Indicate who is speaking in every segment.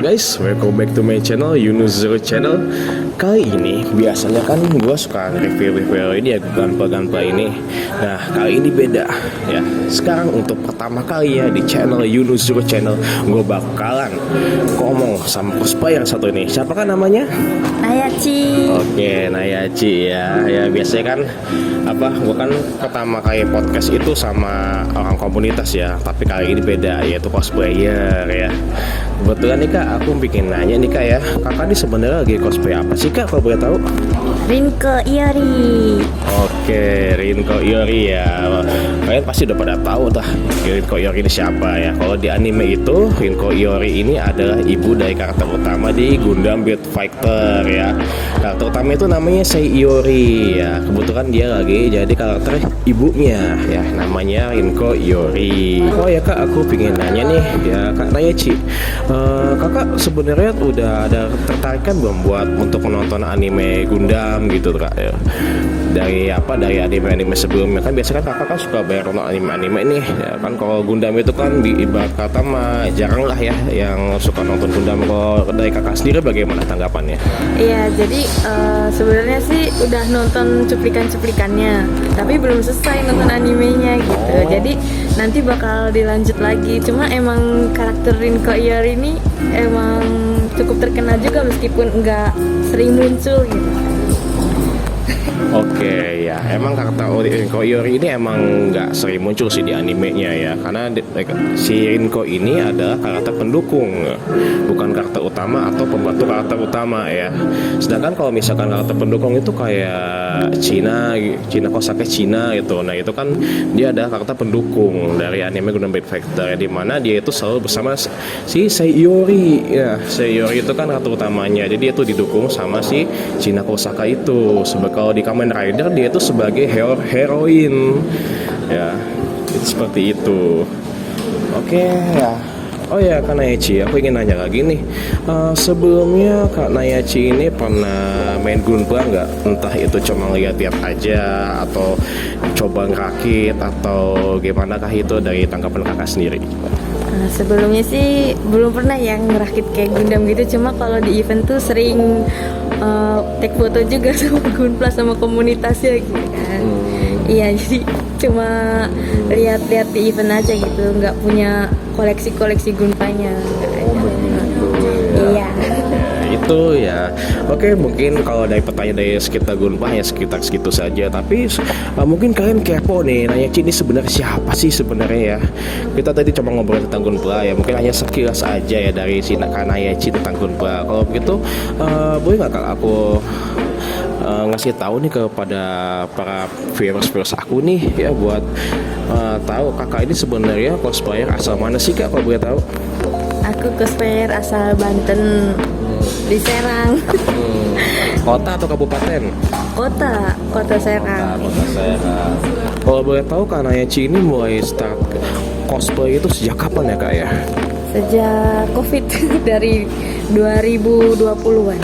Speaker 1: guys, welcome back to my channel, Yunus Zero Channel. Kali ini, biasanya kan gue suka review ini ya, gunpla ini. Nah, kali ini beda ya. Sekarang untuk pertama kali ya di channel Yunus Zero Channel, gue bakalan ngomong sama cosplayer satu ini. Siapa kan namanya?
Speaker 2: Nayachi.
Speaker 1: Oke, Nayachi ya. Ya biasanya kan gue kan pertama kali podcast itu sama orang komunitas ya. Tapi kali ini beda, yaitu cosplayer ya. Kebetulan nih kak, aku bikin nanya nih kak ya, kakak ini sebenarnya lagi cosplay apa sih kak, kalau boleh tahu?
Speaker 2: Rinko Iori.
Speaker 1: Oke, Rinko Iori ya. Kalian pasti udah pada tahu dah Rinko Iori ini siapa ya. Kalau di anime itu, Rinko Iori ini adalah ibu dari karakter utama di Gundam Build Fighter ya. Karakter utama itu namanya Sei Iori ya. Kebetulan dia lagi jadi karakter ibunya ya, namanya Rinko Iori. Oh ya kak, aku pengen nanya nih ya kak Nayachi. Kakak sebenarnya udah ada tertarikan belum buat untuk menonton anime Gundam gitu kak ya? Dari anime sebelumnya kan biasanya kan kakak kan suka bayar nonton anime ini ya kan. Kalau Gundam itu kan ibarat kata mah jarang lah ya yang suka nonton Gundam. Kalau dari kakak sendiri bagaimana tanggapannya?
Speaker 2: Iya, jadi sebenarnya sih udah nonton cuplikan-cuplikannya, tapi belum selesai nonton animenya gitu. Jadi nanti bakal dilanjut lagi. Cuma emang karakter Rinko Iori ini emang cukup terkenal juga meskipun nggak sering muncul gitu.
Speaker 1: Oke ya, emang karakter Rinko Iori ini emang nggak sering muncul sih di animenya ya, karena si Rinko ini adalah karakter pendukung, bukan karakter utama atau pembantu karakter utama ya. Sedangkan kalau misalkan karakter pendukung itu kayak Cina Kosake Cina gitu, nah itu kan dia adalah karakter pendukung dari anime Gundam Build Fighter, di mana dia itu selalu bersama si Sei Iori ya. Sei Iori itu kan karakter utamanya, jadi itu didukung sama si Cina Kosake itu. Kalau di Kamen Rider dia itu sebagai heroin ya, itu seperti itu. Oke ya. Oh ya Kak Nayachi, aku ingin nanya lagi nih. Sebelumnya Kak Nayachi ini pernah main Gunpla nggak? Entah itu cuma lihat-lihat aja atau coba ngerakit atau gimana kah itu dari tanggapan kakak sendiri?
Speaker 2: Sebelumnya sih belum pernah yang ngerakit kayak Gundam gitu. Cuma kalau di event tuh sering take foto juga sama Gunpla sama komunitasnya gitu kan. Iya, jadi cuma lihat-lihat di event aja gitu, nggak punya koleksi Gunplanya. Iya.
Speaker 1: Itu ya. Oke, mungkin kalau dari pertanyaan dari sekitar Gunpla ya sekitar segitu saja. Tapi mungkin kalian kepo nih, nanya ini sebenarnya siapa sih sebenarnya ya? Kita tadi coba ngobrol tentang Gunpla ya, mungkin hanya sekilas aja ya dari si Nayachi tentang Gunpla. Kalau begitu boleh nggak kak aku ngasih tahu nih kepada para viewers aku nih ya, buat tahu kakak ini sebenarnya cosplayer asal mana sih kak, kalau boleh tahu?
Speaker 2: Aku cosplayer asal Banten, di Serang.
Speaker 1: Kota atau kabupaten?
Speaker 2: Kota Serang.
Speaker 1: Kota Serang. Kalau boleh tahu Kak Nayachi ini mulai start cosplay itu sejak kapan ya kak ya?
Speaker 2: Sejak COVID dari 2020-an.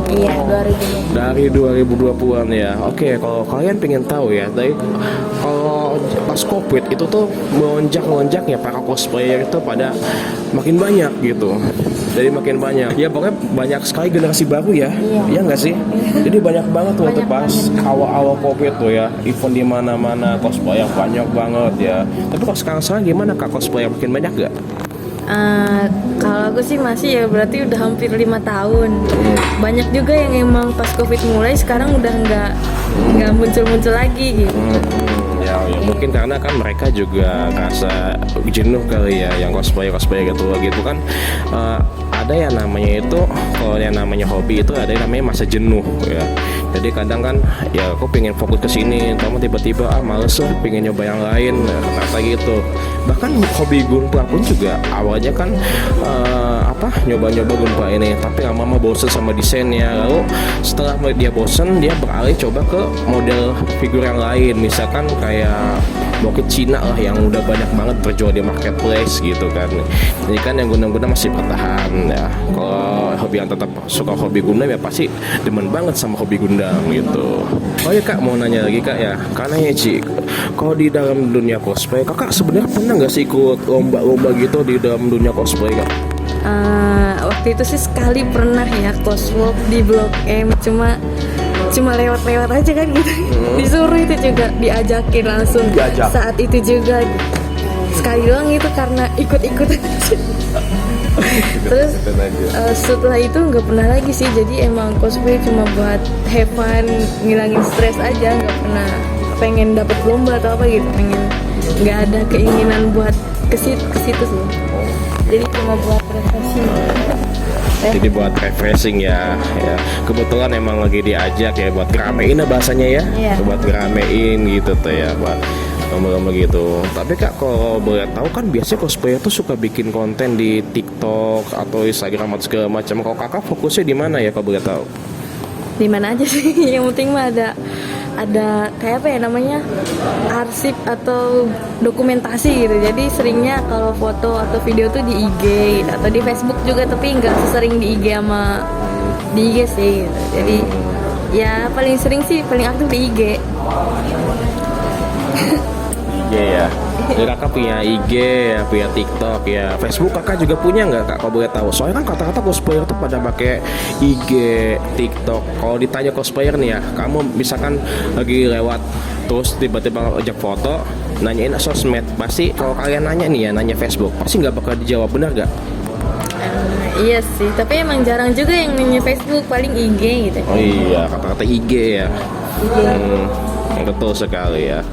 Speaker 2: Iya, 2020.
Speaker 1: Dari 2020-an ya. Oke, kalau kalian pengen tahu ya, kalau pas COVID itu tuh melonjak ya para cosplayer itu pada makin banyak gitu. Jadi makin banyak. Ya pokoknya banyak sekali generasi baru ya. Iya nggak sih? Jadi banyak banget waktu pas awal-awal COVID tuh ya. Event di mana-mana cosplayer banyak banget ya. Tapi kalau sekarang gimana kak, cosplayer makin banyak gak?
Speaker 2: Kalau aku sih masih ya, berarti udah hampir 5 tahun. Banyak juga yang emang pas COVID mulai sekarang udah nggak muncul lagi gitu.
Speaker 1: Ya mungkin karena kan mereka juga ngerasa jenuh kali ya, yang cosplay gitu kan. Ada yang namanya itu, kalau yang namanya hobi itu ada yang namanya masa jenuh ya. Jadi kadang kan ya aku pengen fokus ke sini, tapi tiba-tiba males lah, pengen nyoba yang lain, ternyata gitu. Bahkan hobi Gunpla pun juga awalnya kan nyoba-nyoba Gunpla ini, tapi lama-lama bosen sama desainnya. Lalu setelah dia bosen, dia beralih coba ke model figur yang lain, misalkan kayak mungkin Cina lah yang udah banyak banget terjual di marketplace gitu kan. Jadi kan yang Gundam masih bertahan ya. Kalau hobi yang tetap suka hobi Gundam ya pasti demen banget sama hobi Gundam gitu. Oh ya kak, mau nanya lagi kak ya, karena ya Ci, kalau di dalam dunia cosplay kakak sebenarnya pernah nggak sih ikut lomba-lomba gitu di dalam dunia cosplay kak?
Speaker 2: waktu itu sih sekali pernah ya coswalk di Blok M, cuma lewat-lewat aja kan gitu. Disuruh itu juga diajakin langsung
Speaker 3: Diajak.
Speaker 2: saat itu juga sekali doang itu karena ikut-ikut aja. Terus setelah itu nggak pernah lagi sih, jadi emang cosplay cuma buat have fun, ngilangin stres aja, nggak pernah pengen dapet lomba atau apa gitu, nggak ada keinginan buat ke situ sih, jadi cuma buat refreshing.
Speaker 1: Jadi buat refreshing ya. Kebetulan emang lagi diajak ya buat ngeramein bahasanya ya.
Speaker 2: Iya.
Speaker 1: Buat ngeramein gitu tuh ya, buat lomba-lomba gitu. Tapi Kak, kalau boleh tahu kan biasanya cosplayer tuh suka bikin konten di TikTok atau Instagram atau segala macam. Kalau Kakak fokusnya di mana ya kalau boleh tahu?
Speaker 2: Di mana aja sih, yang penting mah ada kayak apa ya namanya, arsip atau dokumentasi gitu. Jadi seringnya kalau foto atau video tuh di IG gitu, atau di Facebook juga, tapi nggak sesering di IG sama di IG sih gitu. Jadi ya paling sering sih, paling aktif di IG.
Speaker 1: IG ya. Jadi Kakak punya IG ya, punya TikTok ya. Facebook Kakak juga punya nggak Kak kalau boleh tahu? Soalnya kan kata-kata cosplayer tuh pada pakai IG, TikTok. Kalau ditanya cosplayer nih ya, kamu misalkan lagi lewat terus tiba-tiba ajak foto, nanyain sosmed, pasti kalau kalian nanya nih ya, nanya Facebook, pasti nggak bakal dijawab, benar nggak?
Speaker 2: Iya sih, tapi emang jarang juga yang nanya Facebook, paling IG gitu.
Speaker 1: Oh iya, kata-kata IG ya.
Speaker 2: IG.
Speaker 1: Betul sekali ya.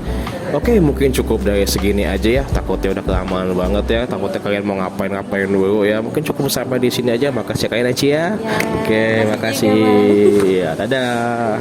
Speaker 1: Oke, mungkin cukup dari segini aja ya. Takutnya udah kelamaan banget ya. Takutnya kalian mau ngapain dulu ya. Mungkin cukup sampai di sini aja. Makasih kalian Aci ya. Oke, makasih. Ya, dadah.